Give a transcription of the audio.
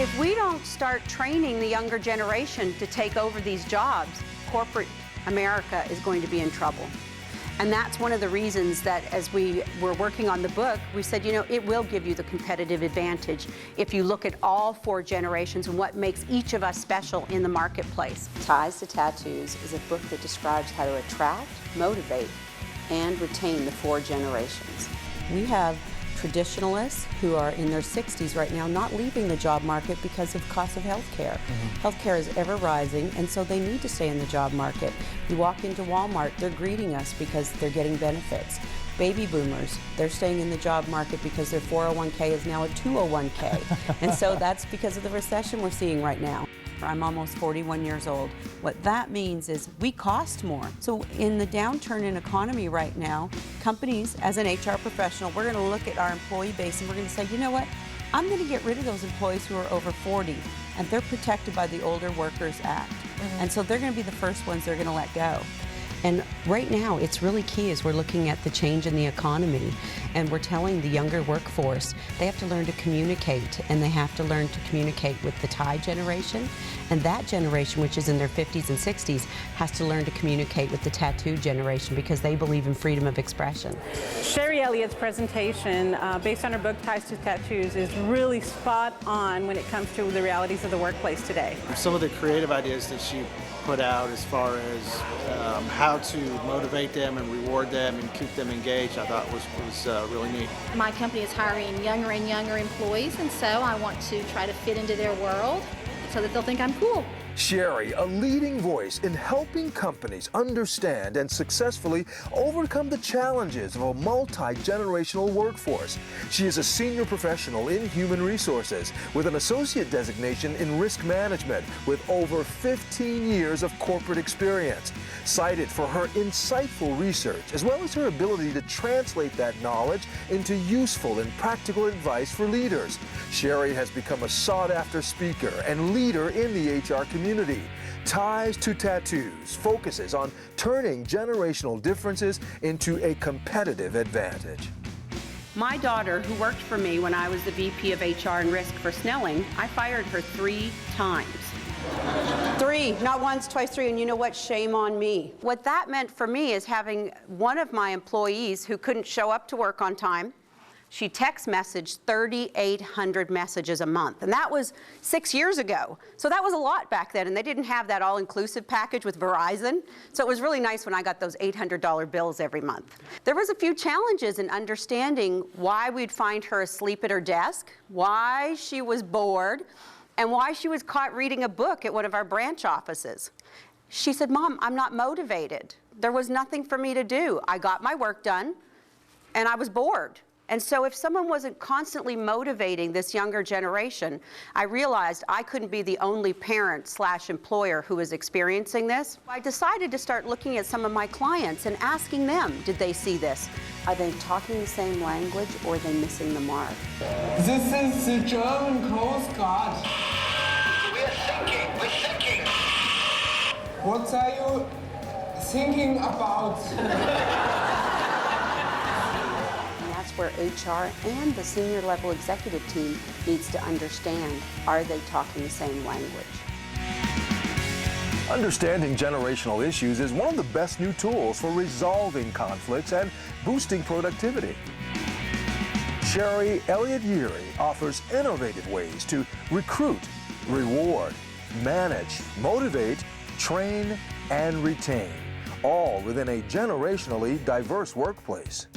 If we don't start training the younger generation to take over these jobs, corporate America is going to be in trouble. And that's one of the reasons that as we were working on the book, we said, you know, it will give you the competitive advantage if you look at all 4 generations and what makes each of us special in the marketplace. Ties to Tattoos is a book that describes how to attract, motivate, and retain the 4 generations. We have traditionalists who are in their 60s right now not leaving the job market because of cost of health care. Health care is ever rising, and so they need to stay in the job market. You walk into Walmart, they're greeting us because they're getting benefits. Baby boomers, they're staying in the job market because their 401k is now a 201k. And so that's because of the recession we're seeing right now. I'm almost 41 years old. What that means is we cost more. So in the downturn in economy right now, companies, as an HR professional, we're gonna look at our employee base and we're gonna say, you know what? I'm gonna get rid of those employees who are over 40, and they're protected by the Older Workers Act. And so they're gonna be the first ones they're gonna let go. And right now, it's really key as we're looking at the change in the economy, and we're telling the younger workforce they have to learn to communicate, and they have to learn to communicate with the tie generation, and that generation, which is in their 50s and 60s, has to learn to communicate with the tattoo generation because they believe in freedom of expression. Sherri Elliott's presentation, based on her book Ties to Tattoos, is really spot on when it comes to the realities of the workplace today. Some of the creative ideas that she put out as far as how to motivate them and reward them and keep them engaged, I thought was really neat. My company is hiring younger and younger employees, and so I want to try to fit into their world so that they'll think I'm cool. Sherri, a leading voice in helping companies understand and successfully overcome the challenges of a multi-generational workforce. She is a senior professional in human resources with an associate designation in risk management with over 15 years of corporate experience. Cited for her insightful research as well as her ability to translate that knowledge into useful and practical advice for leaders, Sherri has become a sought-after speaker and leader in the HR community. Ties to Tattoos focuses on turning generational differences into a competitive advantage. My daughter, who worked for me when I was the VP of HR and Risk for Snelling, I fired her 3 times. 3, not once, twice 3, and you know what? Shame on me. What that meant for me is having one of my employees who couldn't show up to work on time. She text messaged 3,800 messages a month, and that was 6 years ago. So that was a lot back then, and they didn't have that all-inclusive package with Verizon. So it was really nice when I got those $800 bills every month. There was a few challenges in understanding why we'd find her asleep at her desk, why she was bored, and why she was caught reading a book at one of our branch offices. She said, "Mom, I'm not motivated. There was nothing for me to do. I got my work done, and I was bored." And so if someone wasn't constantly motivating this younger generation, I realized I couldn't be the only parent/employer who was experiencing this. I decided to start looking at some of my clients and asking them, did they see this? Are they talking the same language, or are they missing the mark? This is the German Coast Guard. We're thinking. What are you thinking about? Where HR and the senior level executive team needs to understand, are they talking the same language? Understanding generational issues is one of the best new tools for resolving conflicts and boosting productivity. Sherri Elliott-Yeary offers innovative ways to recruit, reward, manage, motivate, train, and retain, all within a generationally diverse workplace.